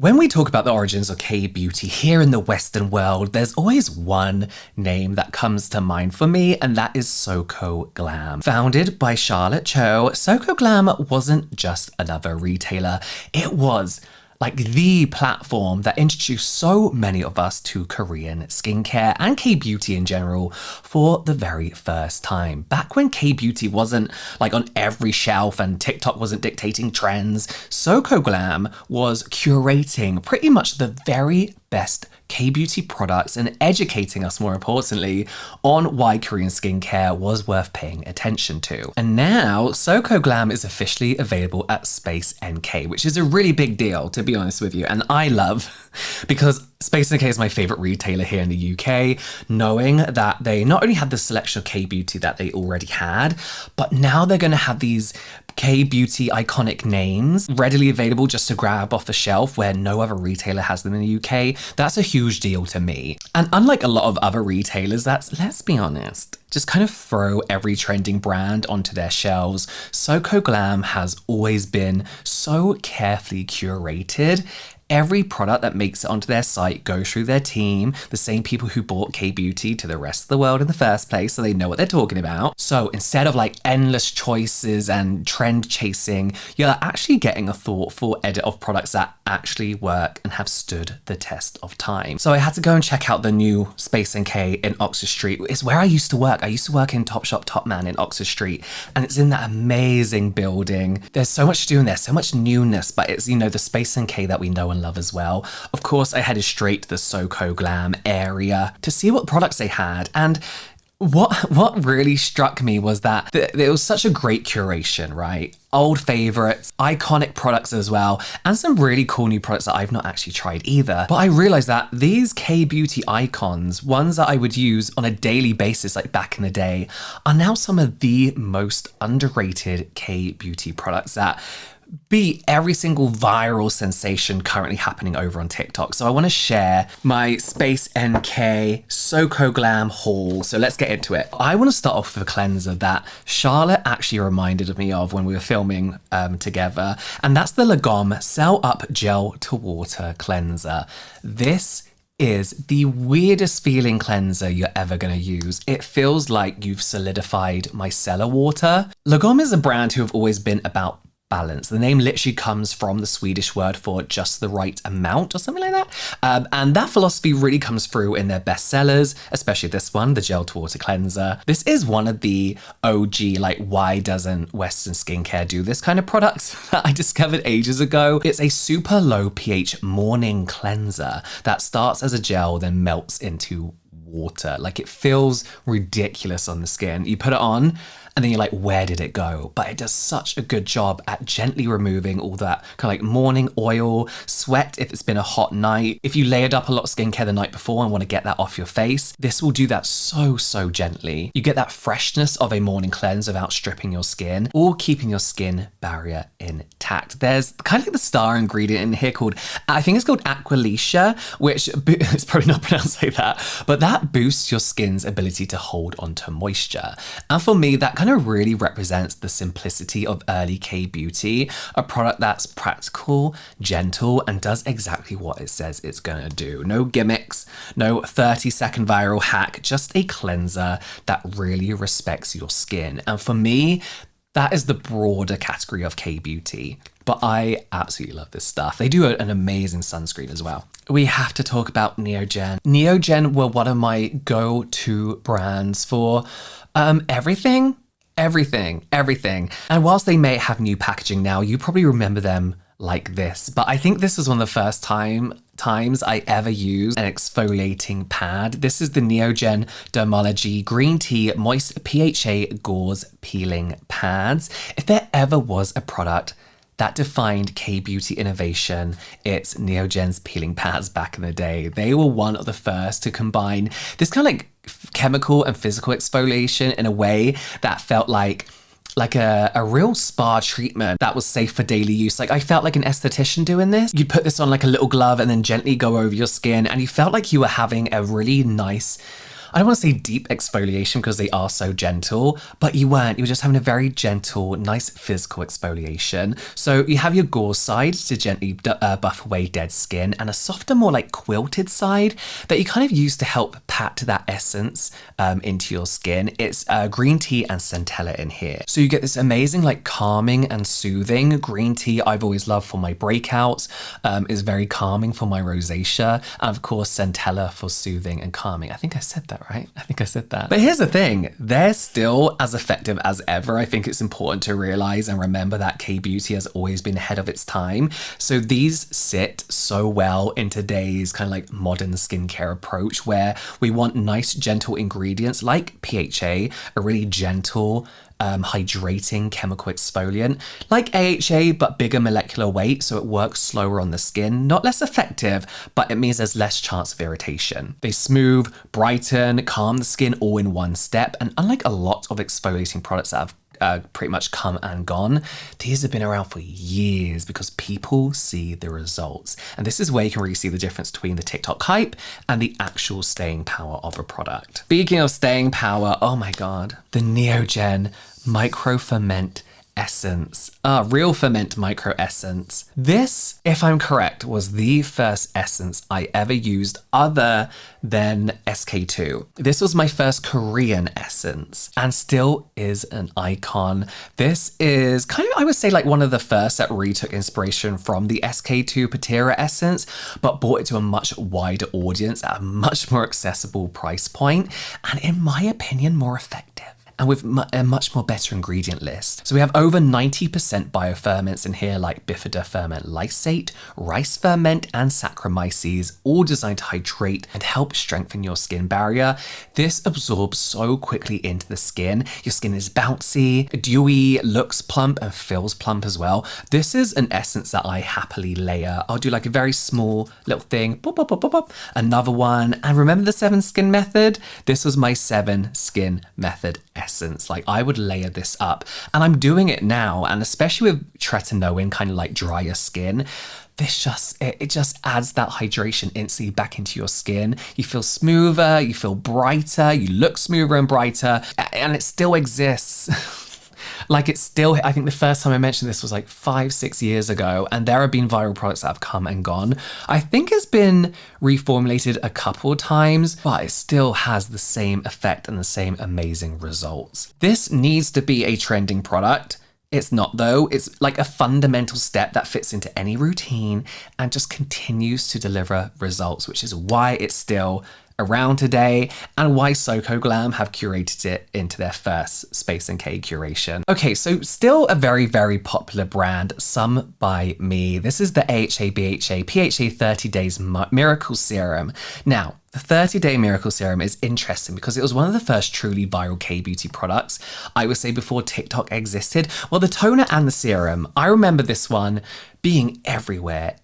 When we talk about the origins of K-beauty here in the Western world, there's always one name that comes to mind for me, and that is Soko Glam. Founded by Charlotte Cho, Soko Glam wasn't just another retailer. It was like the platform that introduced so many of us to Korean skincare and K-beauty in general for the very first time. Back when K-beauty wasn't like on every shelf and TikTok wasn't dictating trends, Soko Glam was curating pretty much the very best K-beauty products and educating us, more importantly, on why Korean skincare was worth paying attention to. And now Soko Glam is officially available at SpaceNK, which is a really big deal, to be honest with you. And I love, because SpaceNK is my favorite retailer here in the UK, knowing that they not only had the selection of K-beauty that they already had, but now they're going to have these K-beauty iconic names readily available just to grab off the shelf where no other retailer has them in the UK. That's a huge deal to me. And unlike a lot of other retailers that's, let's be honest, just kind of throw every trending brand onto their shelves, Soko Glam has always been so carefully curated. Every product that makes it onto their site goes through their team, the same people who bought K-beauty to the rest of the world in the first place, so they know what they're talking about. So instead of like endless choices and trend chasing, you're actually getting a thoughtful edit of products that actually work and have stood the test of time. So I had to go and check out the new SpaceNK in Oxford Street. It's where I used to work. I used to work in Topshop Topman in Oxford Street, and it's in that amazing building. There's so much to do in there, so much newness, but it's, you know, the SpaceNK that we know and love as well. Of course, I headed straight to the Soko Glam area to see what products they had, and what really struck me was that it was such a great curation, right? Old favorites, iconic products as well, and some really cool new products that I've not actually tried either. But I realized that these K-beauty icons, ones that I would use on a daily basis like back in the day, are now some of the most underrated K-beauty products that beat every single viral sensation currently happening over on TikTok. So I want to share my SpaceNK Soko Glam haul. So let's get into it. I want to start off with a cleanser that Charlotte actually reminded me of when we were filming together, and that's the Lagom Cell Up Gel to Water Cleanser. This is the weirdest feeling cleanser you're ever going to use. It feels like you've solidified micellar water. Lagom is a brand who have always been about balance. The name literally comes from the Swedish word for just the right amount or something like that. And that philosophy really comes through in their bestsellers, especially this one, the Gel to Water Cleanser. This is one of the OG, like, why doesn't Western skincare do this kind of products that I discovered ages ago. It's a super low pH morning cleanser that starts as a gel, then melts into water. Like, it feels ridiculous on the skin. You put it on, and then you're like, where did it go? But it does such a good job at gently removing all that kind of like morning oil, sweat if it's been a hot night. If you layered up a lot of skincare the night before and want to get that off your face, this will do that so gently. You get that freshness of a morning cleanse without stripping your skin or keeping your skin barrier intact. There's kind of like the star ingredient in here called, I think it's called Aqualicia, which it's probably not pronounced like that, but that boosts your skin's ability to hold onto moisture. And for me, that kind of really represents the simplicity of early K-beauty, a product that's practical, gentle, and does exactly what it says it's gonna do. No gimmicks, no 30-second viral hack, just a cleanser that really respects your skin. And for me, that is the broader category of K-beauty. But I absolutely love this stuff. They do an amazing sunscreen as well. We have to talk about Neogen. Neogen were one of my go-to brands for everything. And whilst they may have new packaging now, you probably remember them like this. But I think this was one of the first times I ever used an exfoliating pad. This is the Neogen Dermalogy Green Tea Moist PHA Gauze Peeling Pads. If there ever was a product that defined K-beauty innovation, it's Neogen's peeling pads back in the day. They were one of the first to combine this kind of like chemical and physical exfoliation in a way that felt like a real spa treatment that was safe for daily use. Like, I felt like an esthetician doing this. You'd put this on like a little glove and then gently go over your skin, and you felt like you were having a really nice I don't want to say deep exfoliation because they are so gentle, but you weren't. You were just having a very gentle, nice physical exfoliation. So you have your gauze side to gently buff away dead skin, and a softer, more like quilted side that you kind of use to help pat that essence into your skin. It's green tea and centella in here. So you get this amazing like calming and soothing. Green tea I've always loved for my breakouts, is very calming for my rosacea, and of course centella for soothing and calming. I think I said that right. I think I said that. But here's the thing, they're still as effective as ever. I think it's important to realize and remember that K-beauty has always been ahead of its time. So these sit so well in today's kind of like modern skincare approach, where we want nice gentle ingredients like PHA, a really gentle hydrating chemical exfoliant, like AHA but bigger molecular weight, so it works slower on the skin. Not less effective, but it means there's less chance of irritation. They smooth, brighten, calm the skin all in one step, and unlike a lot of exfoliating products that have pretty much come and gone, these have been around for years because people see the results. And this is where you can really see the difference between the TikTok hype and the actual staying power of a product. Speaking of staying power, oh my God, the Neogen Micro Ferment Essence. Real Ferment Micro Essence. This, if I'm correct, was the first essence I ever used other than SK2. This was my first Korean essence and still is an icon. This is kind of, I would say, like one of the first that really took inspiration from the SK2 Patera essence, but brought it to a much wider audience at a much more accessible price point, and in my opinion, more effective, and with a much more better ingredient list. So we have over 90% bioferments in here, like bifida ferment lysate, rice ferment, and Saccharomyces, all designed to hydrate and help strengthen your skin barrier. This absorbs so quickly into the skin. Your skin is bouncy, dewy, looks plump, and feels plump as well. This is an essence that I happily layer. I'll do like a very small little thing, pop, pop, pop, pop, pop, another one. And remember the 7 skin method? This was my 7 skin method essence. Like I would layer this up, and I'm doing it now, and especially with tretinoin, kind of like drier skin, this it just adds that hydration instantly back into your skin. You feel smoother, you feel brighter, you look smoother and brighter, and it still exists. Like it's still, I think the first time I mentioned this was like 5-6 years ago, and there have been viral products that have come and gone. I think it's been reformulated a couple times, but it still has the same effect and the same amazing results. This needs to be a trending product. It's not though. It's like a fundamental step that fits into any routine and just continues to deliver results, which is why it's still around today and why Soko Glam have curated it into their first SpaceNK curation. Okay, so still a very, very popular brand, some by me. This is the AHA BHA PHA 30 Days Miracle Serum. Now, the 30-Day Miracle Serum is interesting because it was one of the first truly viral K-beauty products, I would say, before TikTok existed. Well, the toner and the serum, I remember this one being everywhere,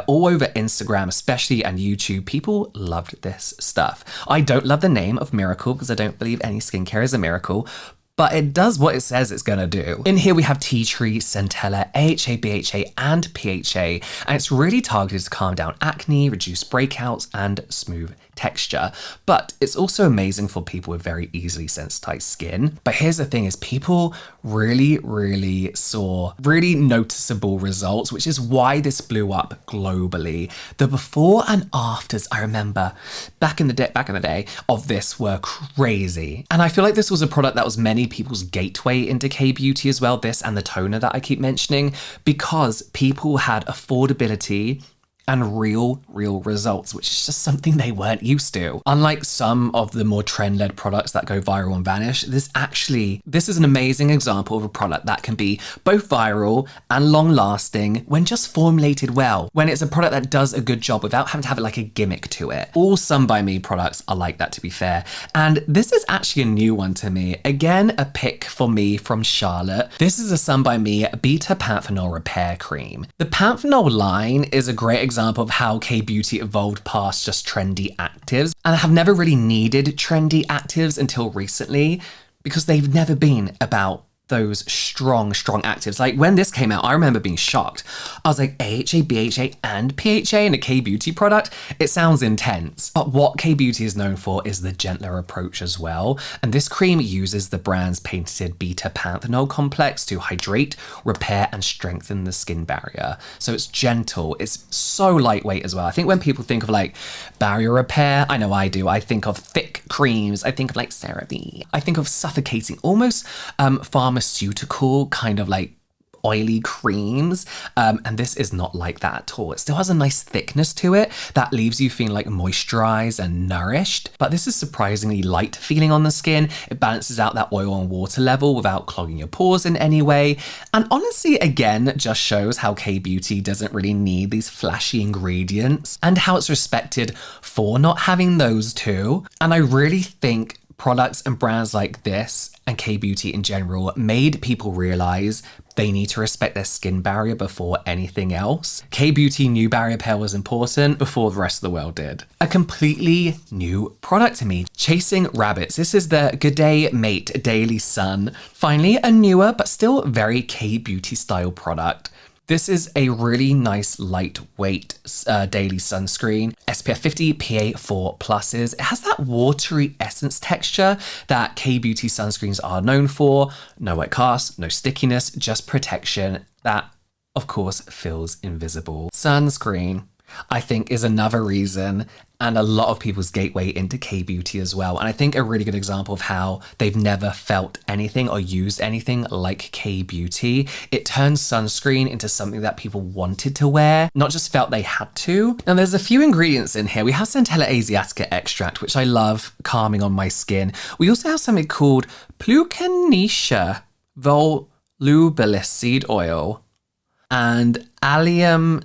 all over Instagram, especially, and YouTube. People loved this stuff. I don't love the name of Miracle because I don't believe any skincare is a miracle, but it does what it says it's gonna do. In here we have tea tree, centella, AHA, BHA, and PHA, and it's really targeted to calm down acne, reduce breakouts, and smooth texture. But it's also amazing for people with very easily sensitized skin. But here's the thing is people really saw really noticeable results, which is why this blew up globally. The before and afters, I remember back in the day of this were crazy. And I feel like this was a product that was many people's gateway into K-beauty as well, this and the toner that I keep mentioning, because people had affordability and real results, which is just something they weren't used to. Unlike some of the more trend-led products that go viral and vanish, this is an amazing example of a product that can be both viral and long-lasting when just formulated well, when it's a product that does a good job without having to have like a gimmick to it. All Some By Me products are like that, to be fair. And this is actually a new one to me. Again, a pick for me from Charlotte. This is a Some By Me Beta Panthenol Repair Cream. The Panthenol line is a great example of how K-beauty evolved past just trendy actives, and have never really needed trendy actives until recently because they've never been about those strong actives. Like when this came out, I remember being shocked. I was like, AHA, BHA, and PHA in a K-beauty product? It sounds intense. But what K-beauty is known for is the gentler approach as well. And this cream uses the brand's patented beta-panthenol complex to hydrate, repair, and strengthen the skin barrier. So it's gentle. It's so lightweight as well. I think when people think of like barrier repair, I know I do, I think of thick creams. I think of like CeraVe. I think of suffocating, almost pharmaceutical kind of like oily creams, and this is not like that at all. It still has a nice thickness to it that leaves you feeling like moisturized and nourished, but this is surprisingly light feeling on the skin. It balances out that oil and water level without clogging your pores in any way, and honestly again just shows how K-beauty doesn't really need these flashy ingredients and how it's respected for not having those too. And I really think products and brands like this and K-beauty in general made people realize they need to respect their skin barrier before anything else. K-beauty knew barrier repair was important before the rest of the world did. A completely new product to me, Chasing Rabbits. This is the Good Day Mate Daily Sun. Finally, a newer but still very K-beauty style product. This is a really nice lightweight daily sunscreen, SPF 50 PA4 pluses. It has that watery essence texture that K-beauty sunscreens are known for. No white cast, no stickiness, just protection that, of course, feels invisible. Sunscreen, I think, is another reason and a lot of people's gateway into K-beauty as well. And I think a really good example of how they've never felt anything or used anything like K-beauty. It turns sunscreen into something that people wanted to wear, not just felt they had to. Now there's a few ingredients in here. We have Centella asiatica extract, which I love, calming on my skin. We also have something called Plucaniscia volubilis seed oil and allium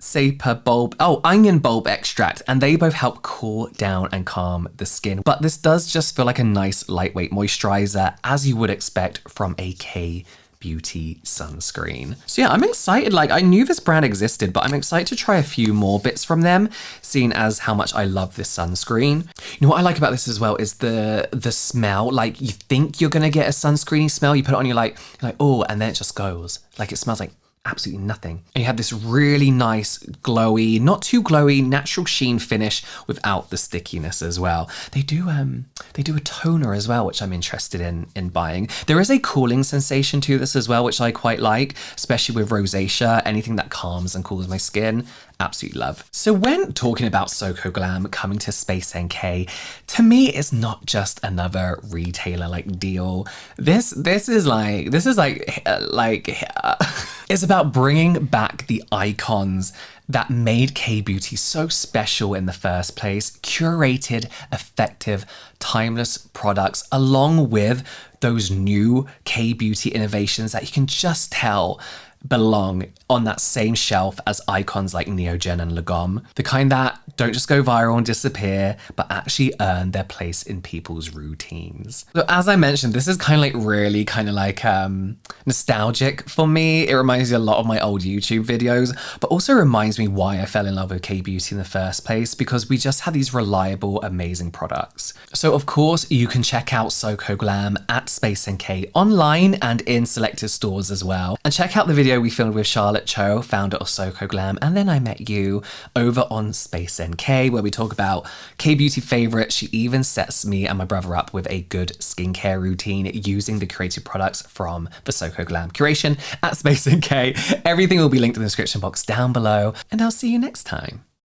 onion bulb extract, and they both help cool down and calm the skin. But this does just feel like a nice lightweight moisturizer, as you would expect from a K-beauty sunscreen. So yeah, I'm excited. Like, I knew this brand existed, but I'm excited to try a few more bits from them, seeing as how much I love this sunscreen. You know what I like about this as well is the smell. Like, you think you're gonna get a sunscreeny smell, you put it on, you're like, oh, and then it just goes. Like, it smells like absolutely nothing. And you have this really nice glowy, not too glowy, natural sheen finish without the stickiness as well. They do a toner as well, which I'm interested in buying. There is a cooling sensation to this as well, which I quite like, especially with rosacea, anything that calms and cools my skin. Absolutely love. So when talking about Soko Glam coming to SpaceNK, to me it's not just another retailer like deal. This is like it's about bringing back the icons that made K-beauty so special in the first place. Curated, effective, timeless products, along with those new K-beauty innovations that you can just tell belong on that same shelf as icons like Neogen and Lagom. The kind that don't just go viral and disappear, but actually earn their place in people's routines. So as I mentioned, this is really nostalgic for me. It reminds me a lot of my old YouTube videos, but also reminds me why I fell in love with K-beauty in the first place, because we just had these reliable, amazing products. So of course, you can check out Soko Glam at SpaceNK online and in selected stores as well. And check out the video we filmed with Charlotte Cho, founder of Soko Glam, and Then I Met You, over on SpaceNK, where we talk about K-beauty favorites. She even sets me and my brother up with a good skincare routine using the curated products from the Soko Glam curation at SpaceNK. Everything will be linked in the description box down below, and I'll see you next time.